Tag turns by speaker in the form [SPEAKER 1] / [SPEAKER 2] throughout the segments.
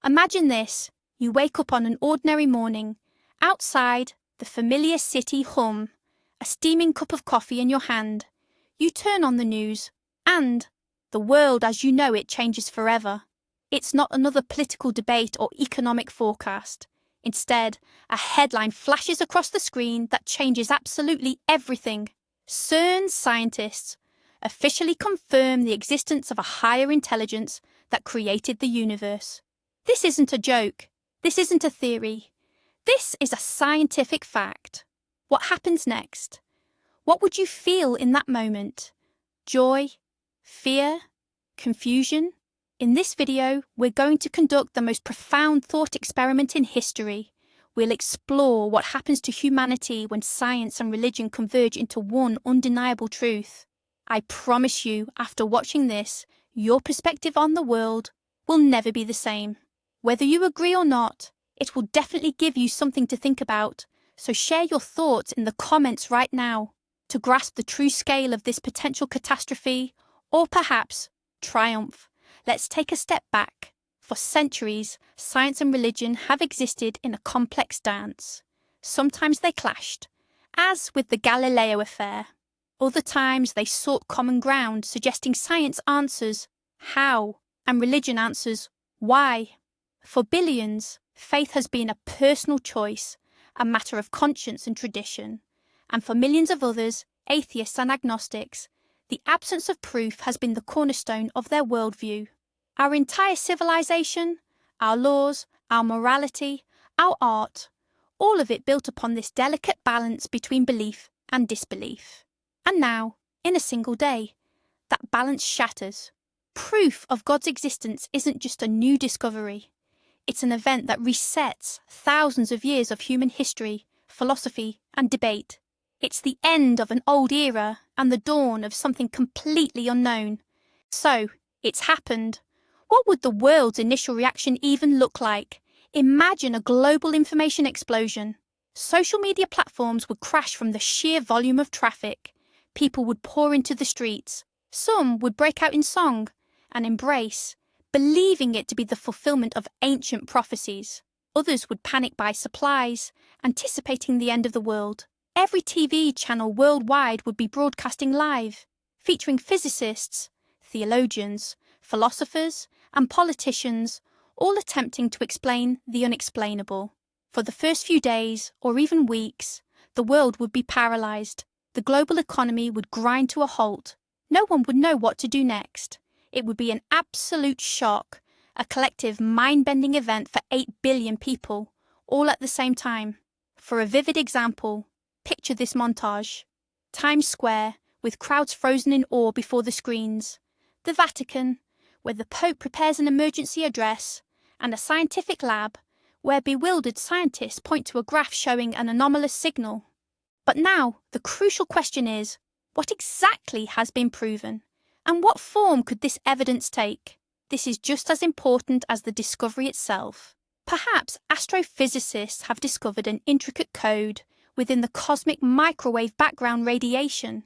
[SPEAKER 1] Imagine this. You wake up on an ordinary morning. Outside, the familiar city hum, a steaming cup of coffee in your hand. You turn on the news, and the world as you know it changes forever. It's not another political debate or economic forecast. Instead, a headline flashes across the screen that changes absolutely everything. CERN scientists officially confirm the existence of a higher intelligence that created the universe. This isn't a joke. This isn't a theory. This is a scientific fact. What happens next? What would you feel in that moment? Joy? Fear? Confusion? In this video, we're going to conduct the most profound thought experiment in history. We'll explore what happens to humanity when science and religion converge into one undeniable truth. I promise you, after watching this, your perspective on the world will never be the same. Whether you agree or not, it will definitely give you something to think about, so share your thoughts in the comments right now. To grasp the true scale of this potential catastrophe, or perhaps triumph, let's take a step back. For centuries, science and religion have existed in a complex dance. Sometimes they clashed, as with the Galileo affair. Other times they sought common ground, suggesting science answers how and religion answers why. For billions, faith has been a personal choice, a matter of conscience and tradition. And for millions of others, atheists and agnostics, the absence of proof has been the cornerstone of their worldview. Our entire civilization, our laws, our morality, our art, all of it built upon this delicate balance between belief and disbelief. And now, in a single day, that balance shatters. Proof of God's existence isn't just a new discovery. It's an event that resets thousands of years of human history, philosophy, and debate. It's the end of an old era and the dawn of something completely unknown. So, it's happened. What would the world's initial reaction even look like? Imagine a global information explosion. Social media platforms would crash from the sheer volume of traffic. People would pour into the streets. Some would break out in song and embrace, believing it to be the fulfillment of ancient prophecies. Others would panic buy supplies, anticipating the end of the world. Every TV channel worldwide would be broadcasting live, featuring physicists, theologians, philosophers, and politicians, all attempting to explain the unexplainable. For the first few days, or even weeks, the world would be paralyzed. The global economy would grind to a halt. No one would know what to do next. It would be an absolute shock, a collective mind-bending event for 8 billion people, all at the same time. For a vivid example, picture this montage. Times Square, with crowds frozen in awe before the screens. The Vatican, where the Pope prepares an emergency address, and a scientific lab, where bewildered scientists point to a graph showing an anomalous signal. But now, the crucial question is, what exactly has been proven? And what form could this evidence take? This is just as important as the discovery itself. Perhaps astrophysicists have discovered an intricate code within the cosmic microwave background radiation,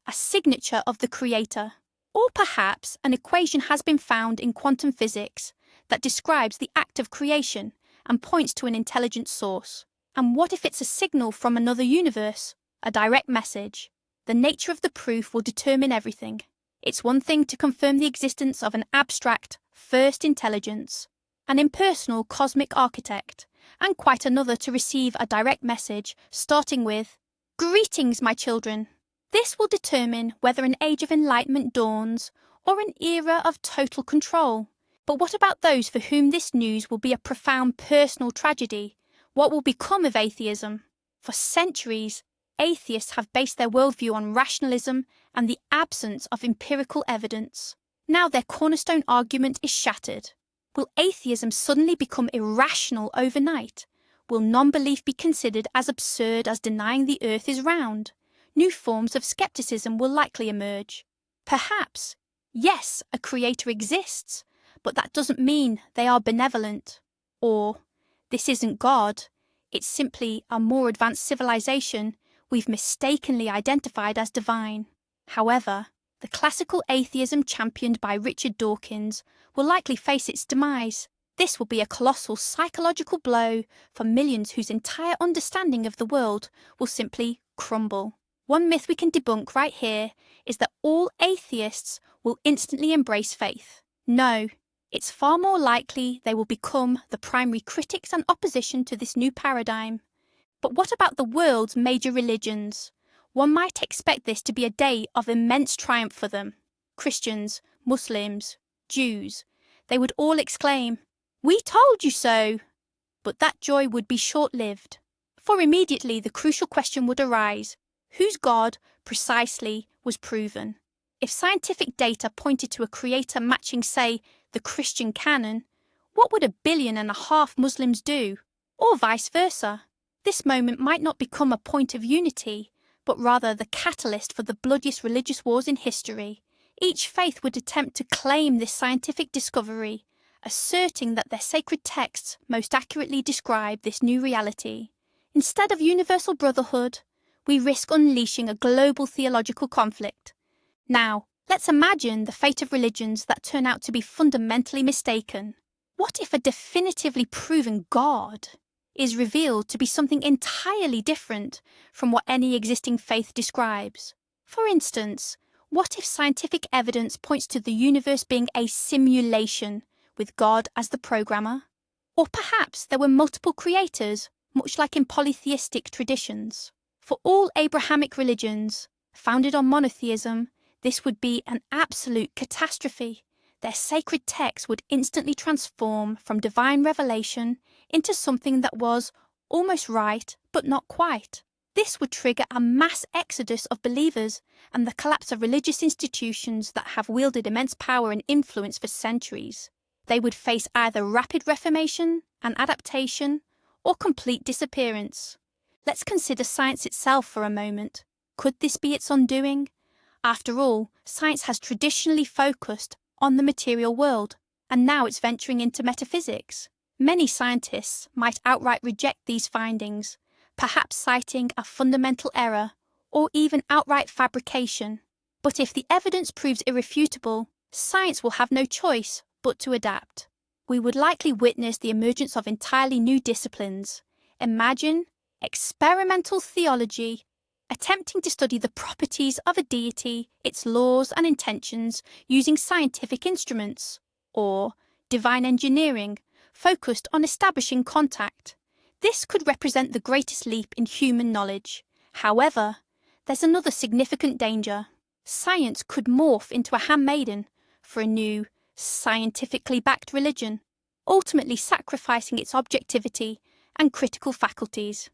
[SPEAKER 1] a signature of the Creator. Or perhaps an equation has been found in quantum physics that describes the act of creation and points to an intelligent source. And what if it's a signal from another universe, a direct message? The nature of the proof will determine everything. It's one thing to confirm the existence of an abstract, first intelligence, an impersonal cosmic architect, and quite another to receive a direct message starting with, "Greetings, my children." This will determine whether an age of enlightenment dawns or an era of total control. But what about those for whom this news will be a profound personal tragedy? What will become of atheism? For centuries, atheists have based their worldview on rationalism and the absence of empirical evidence. Now their cornerstone argument is shattered. Will atheism suddenly become irrational overnight? Will non-belief be considered as absurd as denying the earth is round? New forms of skepticism will likely emerge. Perhaps, yes, a creator exists, but that doesn't mean they are benevolent. Or, this isn't God, it's simply a more advanced civilization we've mistakenly identified as divine. However, the classical atheism championed by Richard Dawkins will likely face its demise. This will be a colossal psychological blow for millions whose entire understanding of the world will simply crumble. One myth we can debunk right here is that all atheists will instantly embrace faith. No, it's far more likely they will become the primary critics and opposition to this new paradigm. But what about the world's major religions? One might expect this to be a day of immense triumph for them. Christians, Muslims, Jews, they would all exclaim, "We told you so!" But that joy would be short-lived. For immediately the crucial question would arise, whose God, precisely, was proven? If scientific data pointed to a creator matching, say, the Christian canon, what would 1.5 billion Muslims do? Or vice versa? This moment might not become a point of unity, but rather the catalyst for the bloodiest religious wars in history. Each faith would attempt to claim this scientific discovery, asserting that their sacred texts most accurately describe this new reality. Instead of universal brotherhood, we risk unleashing a global theological conflict. Now, let's imagine the fate of religions that turn out to be fundamentally mistaken. What if a definitively proven God is revealed to be something entirely different from what any existing faith describes? For instance, what if scientific evidence points to the universe being a simulation with God as the programmer? Or perhaps there were multiple creators, much like in polytheistic traditions. For all Abrahamic religions, founded on monotheism, this would be an absolute catastrophe. Their sacred texts would instantly transform from divine revelation into something that was almost right, but not quite. This would trigger a mass exodus of believers and the collapse of religious institutions that have wielded immense power and influence for centuries. They would face either rapid reformation and adaptation or complete disappearance. Let's consider science itself for a moment. Could this be its undoing? After all, science has traditionally focused on the material world, and now it's venturing into metaphysics. Many scientists might outright reject these findings, perhaps citing a fundamental error or even outright fabrication. But if the evidence proves irrefutable, science will have no choice but to adapt. We would likely witness the emergence of entirely new disciplines. Imagine experimental theology, attempting to study the properties of a deity, its laws and intentions using scientific instruments, or divine engineering, focused on establishing contact. This could represent the greatest leap in human knowledge. However, there's another significant danger. Science could morph into a handmaiden for a new, scientifically backed religion, ultimately sacrificing its objectivity and critical faculties.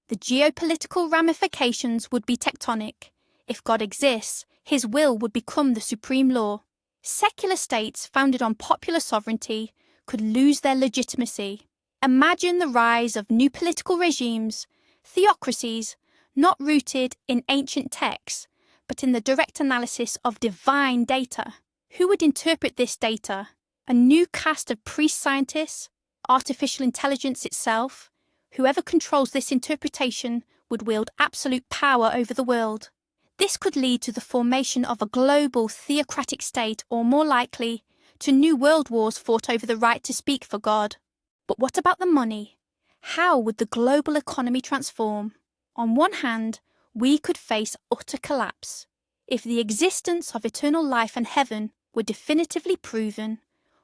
[SPEAKER 1] The geopolitical ramifications would be tectonic. If God exists, his will would become the supreme law. Secular states founded on popular sovereignty could lose their legitimacy. Imagine the rise of new political regimes, theocracies, not rooted in ancient texts, but in the direct analysis of divine data. Who would interpret this data? A new caste of priest-scientists? Artificial intelligence itself? Whoever controls this interpretation would wield absolute power over the world. This could lead to the formation of a global theocratic state, or more likely, to new world wars fought over the right to speak for God. But what about the money? How would the global economy transform? On one hand, we could face utter collapse. If the existence of eternal life and heaven were definitively proven,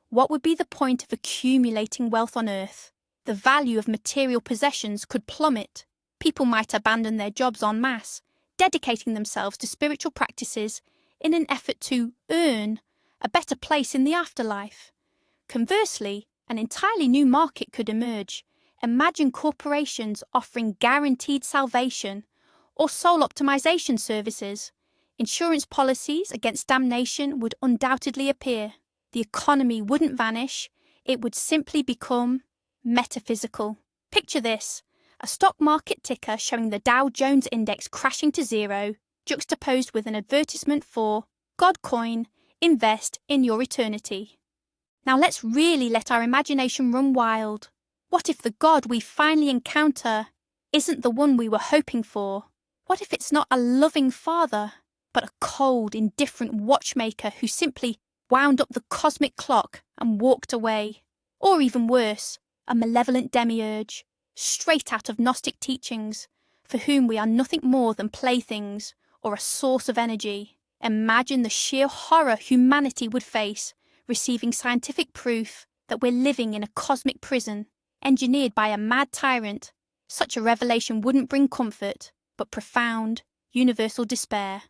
[SPEAKER 1] what would be the point of accumulating wealth on earth? The value of material possessions could plummet. People might abandon their jobs en masse, dedicating themselves to spiritual practices in an effort to earn a better place in the afterlife. Conversely, an entirely new market could emerge. Imagine corporations offering guaranteed salvation or soul optimization services. Insurance policies against damnation would undoubtedly appear. The economy wouldn't vanish, it would simply become metaphysical. Picture this, a stock market ticker showing the Dow Jones Index crashing to zero, juxtaposed with an advertisement for God Coin, invest in your eternity. Now let's really let our imagination run wild. What if the God we finally encounter isn't the one we were hoping for? What if it's not a loving father, but a cold, indifferent watchmaker who simply wound up the cosmic clock and walked away? or even worse, a malevolent demiurge, straight out of Gnostic teachings, for whom we are nothing more than playthings or a source of energy. Imagine the sheer horror humanity would face receiving scientific proof that we're living in a cosmic prison, engineered by a mad tyrant. Such a revelation wouldn't bring comfort, but profound, universal despair.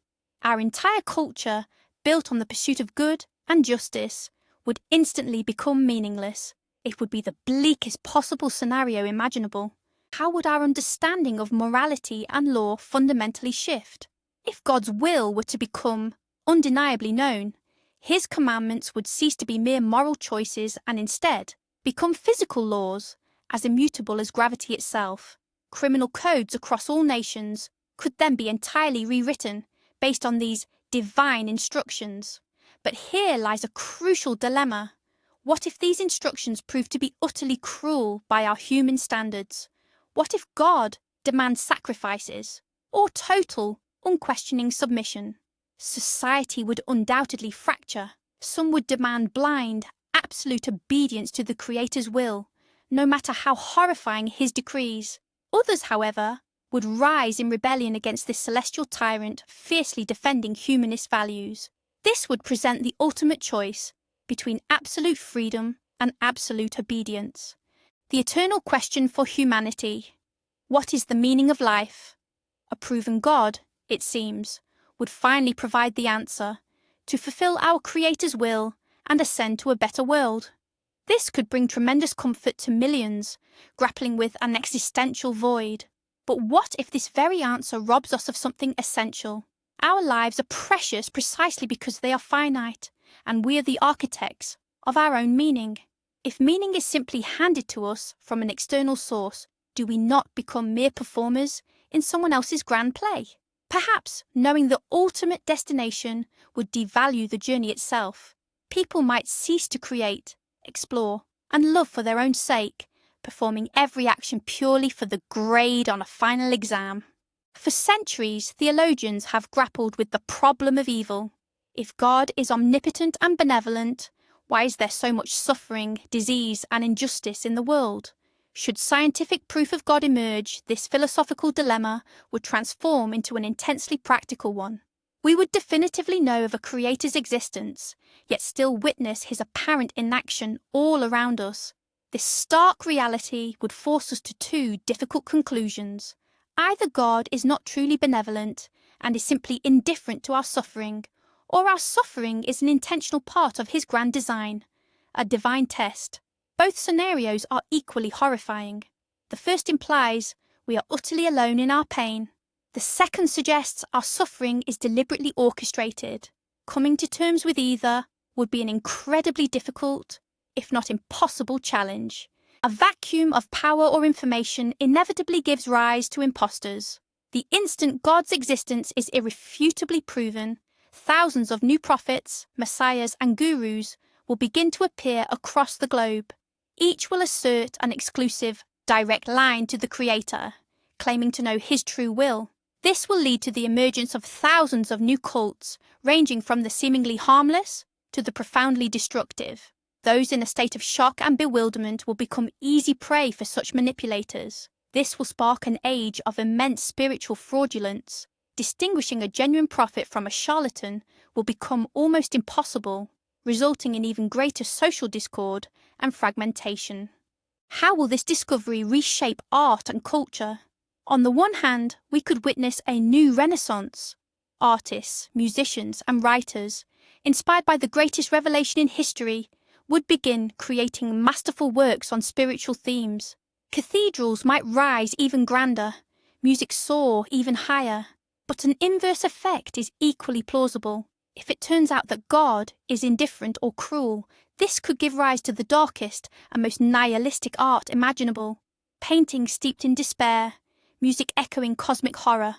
[SPEAKER 1] Our entire culture, built on the pursuit of good and justice, would instantly become meaningless. It would be the bleakest possible scenario imaginable. How would our understanding of morality and law fundamentally shift? If God's will were to become undeniably known, His commandments would cease to be mere moral choices and instead become physical laws, as immutable as gravity itself. Criminal codes across all nations could then be entirely rewritten based on these divine instructions. But here lies a crucial dilemma. What if these instructions prove to be utterly cruel by our human standards? What if God demands sacrifices or total, unquestioning submission? Society would undoubtedly fracture. Some would demand blind, absolute obedience to the Creator's will, no matter how horrifying His decrees. Others, however, would rise in rebellion against this celestial tyrant, fiercely defending humanist values. This would present the ultimate choice between absolute freedom and absolute obedience. The eternal question for humanity: what is the meaning of life? A proven God, it seems, would finally provide the answer, to fulfill our Creator's will and ascend to a better world. This could bring tremendous comfort to millions grappling with an existential void. But what if this very answer robs us of something essential? Our lives are precious precisely because they are finite, and we are the architects of our own meaning. If meaning is simply handed to us from an external source, do we not become mere performers in someone else's grand play? Perhaps knowing the ultimate destination would devalue the journey itself. People might cease to create, explore, and love for their own sake, performing every action purely for the grade on a final exam. For centuries, theologians have grappled with the problem of evil. If God is omnipotent and benevolent, why is there so much suffering, disease, and injustice in the world? Should scientific proof of God emerge, this philosophical dilemma would transform into an intensely practical one. We would definitively know of a Creator's existence, yet still witness His apparent inaction all around us. This stark reality would force us to two difficult conclusions. Either God is not truly benevolent and is simply indifferent to our suffering, or our suffering is an intentional part of His grand design, a divine test. Both scenarios are equally horrifying. The first implies we are utterly alone in our pain. The second suggests our suffering is deliberately orchestrated. Coming to terms with either would be an incredibly difficult, if not impossible, challenge. A vacuum of power or information inevitably gives rise to imposters. The instant God's existence is irrefutably proven, thousands of new prophets, messiahs, and gurus will begin to appear across the globe. Each will assert an exclusive, direct line to the Creator, claiming to know His true will. This will lead to the emergence of thousands of new cults, ranging from the seemingly harmless to the profoundly destructive. Those in a state of shock and bewilderment will become easy prey for such manipulators. This will spark an age of immense spiritual fraudulence. Distinguishing a genuine prophet from a charlatan will become almost impossible, resulting in even greater social discord and fragmentation. How will this discovery reshape art and culture? On the one hand, we could witness a new renaissance. Artists, musicians, and writers, inspired by the greatest revelation in history, would begin creating masterful works on spiritual themes. Cathedrals might rise even grander, music soar even higher. But an inverse effect is equally plausible. If it turns out that God is indifferent or cruel, this could give rise to the darkest and most nihilistic art imaginable. Paintings steeped in despair, music echoing cosmic horror.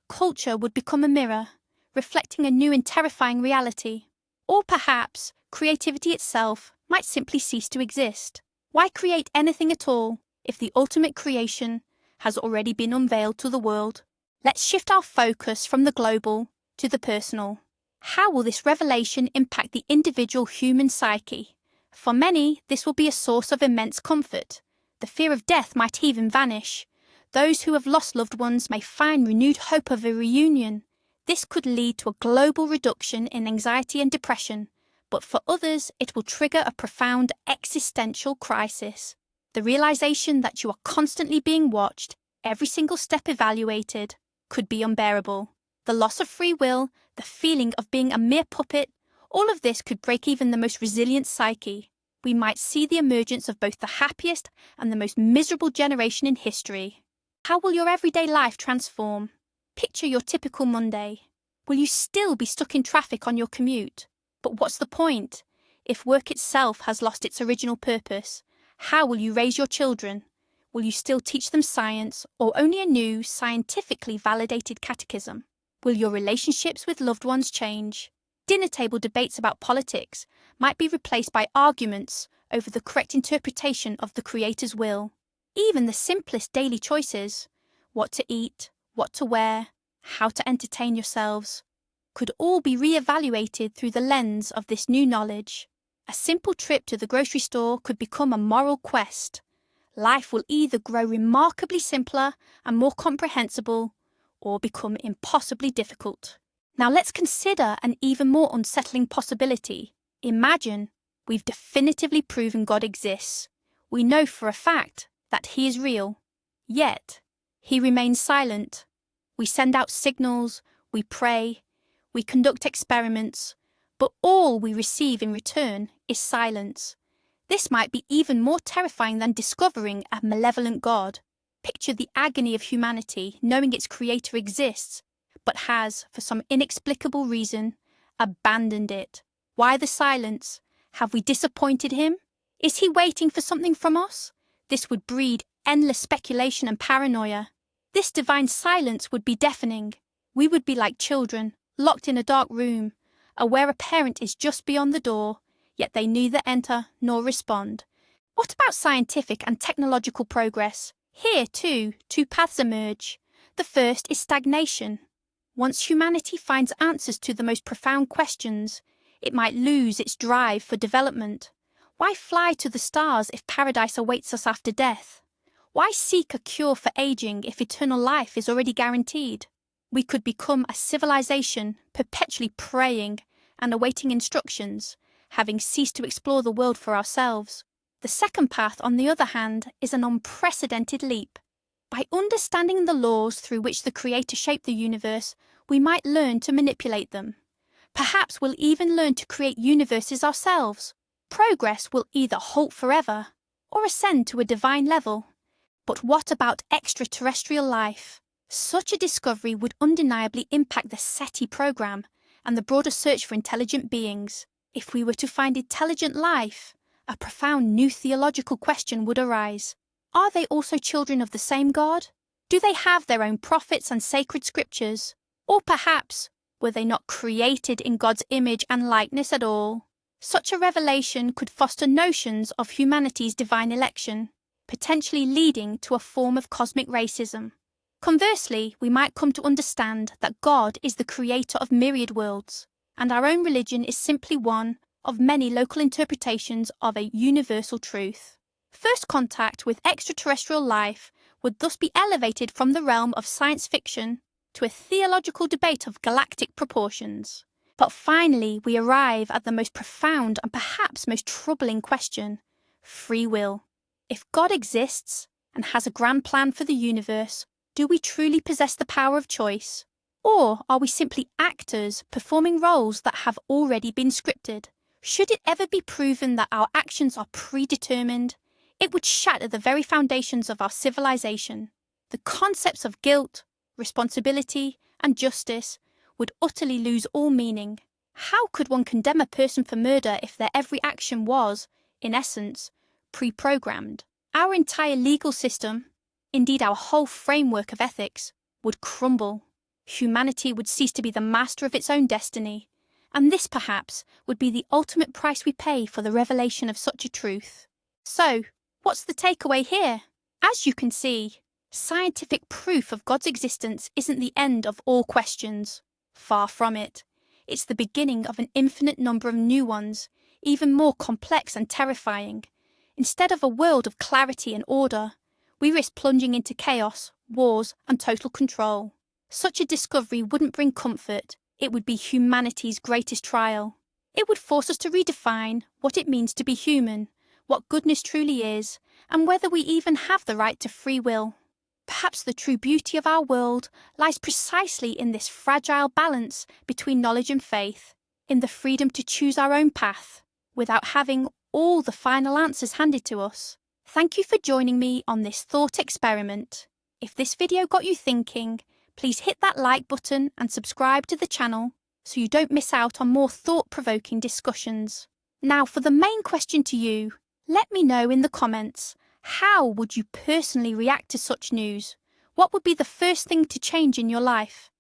[SPEAKER 1] Culture would become a mirror, reflecting a new and terrifying reality. Or perhaps creativity itself might simply cease to exist. Why create anything at all if the ultimate creation has already been unveiled to the world? Let's shift our focus from the global to the personal. How will this revelation impact the individual human psyche? For many, this will be a source of immense comfort. The fear of death might even vanish. Those who have lost loved ones may find renewed hope of a reunion. This could lead to a global reduction in anxiety and depression, but for others, it will trigger a profound existential crisis. The realization that you are constantly being watched, every single step evaluated, could be unbearable. The loss of free will, the feeling of being a mere puppet, all of this could break even the most resilient psyche. We might see the emergence of both the happiest and the most miserable generation in history. How will your everyday life transform? Picture your typical Monday. Will you still be stuck in traffic on your commute? But what's the point? If work itself has lost its original purpose, how will you raise your children? Will you still teach them science or only a new, scientifically validated catechism? Will your relationships with loved ones change? Dinner table debates about politics might be replaced by arguments over the correct interpretation of the Creator's will. Even the simplest daily choices, what to eat, what to wear, how to entertain yourselves, could all be re-evaluated through the lens of this new knowledge. A simple trip to the grocery store could become a moral quest. Life will either grow remarkably simpler and more comprehensible, or become impossibly difficult. Now let's consider an even more unsettling possibility. Imagine we've definitively proven God exists. We know for a fact that He is real. Yet, He remains silent. We send out signals, we pray, we conduct experiments, but all we receive in return is silence. This might be even more terrifying than discovering a malevolent God. Picture the agony of humanity knowing its Creator exists, but has, for some inexplicable reason, abandoned it. Why the silence? Have we disappointed Him? Is He waiting for something from us? This would breed endless speculation and paranoia. This divine silence would be deafening. We would be like children, locked in a dark room, aware a parent is just beyond the door, yet they neither enter nor respond. What about scientific and technological progress? Here, too, two paths emerge. The first is stagnation. Once humanity finds answers to the most profound questions, it might lose its drive for development. Why fly to the stars if paradise awaits us after death? Why seek a cure for aging if eternal life is already guaranteed? We could become a civilization perpetually praying and awaiting instructions, having ceased to explore the world for ourselves. The second path, on the other hand, is an unprecedented leap. By understanding the laws through which the Creator shaped the universe, we might learn to manipulate them. Perhaps we'll even learn to create universes ourselves. Progress will either halt forever or ascend to a divine level. But what about extraterrestrial life? Such a discovery would undeniably impact the SETI program and the broader search for intelligent beings. If we were to find intelligent life, a profound new theological question would arise. Are they also children of the same God? Do they have their own prophets and sacred scriptures? Or perhaps, were they not created in God's image and likeness at all? Such a revelation could foster notions of humanity's divine election, potentially leading to a form of cosmic racism. Conversely, we might come to understand that God is the creator of myriad worlds, and our own religion is simply one of many local interpretations of a universal truth. First contact with extraterrestrial life would thus be elevated from the realm of science fiction to a theological debate of galactic proportions. But finally, we arrive at the most profound and perhaps most troubling question: free will. If God exists and has a grand plan for the universe, do we truly possess the power of choice? Or are we simply actors performing roles that have already been scripted? Should it ever be proven that our actions are predetermined, it would shatter the very foundations of our civilization. The concepts of guilt, responsibility, and justice would utterly lose all meaning. How could one condemn a person for murder if their every action was, in essence, pre-programmed? Our entire legal system, indeed our whole framework of ethics, would crumble. Humanity would cease to be the master of its own destiny, and this perhaps would be the ultimate price we pay for the revelation of such a truth. So, what's the takeaway here? As you can see, scientific proof of God's existence isn't the end of all questions. Far from it. It's the beginning of an infinite number of new ones, even more complex and terrifying. Instead of a world of clarity and order, we risk plunging into chaos, wars, and total control. Such a discovery wouldn't bring comfort, it would be humanity's greatest trial. It would force us to redefine what it means to be human, what goodness truly is, and whether we even have the right to free will. Perhaps the true beauty of our world lies precisely in this fragile balance between knowledge and faith, in the freedom to choose our own path, without having all the final answers handed to us. Thank you for joining me on this thought experiment. If this video got you thinking, please hit that like button and subscribe to the channel so you don't miss out on more thought-provoking discussions. Now for the main question to you, let me know in the comments, how would you personally react to such news? What would be the first thing to change in your life?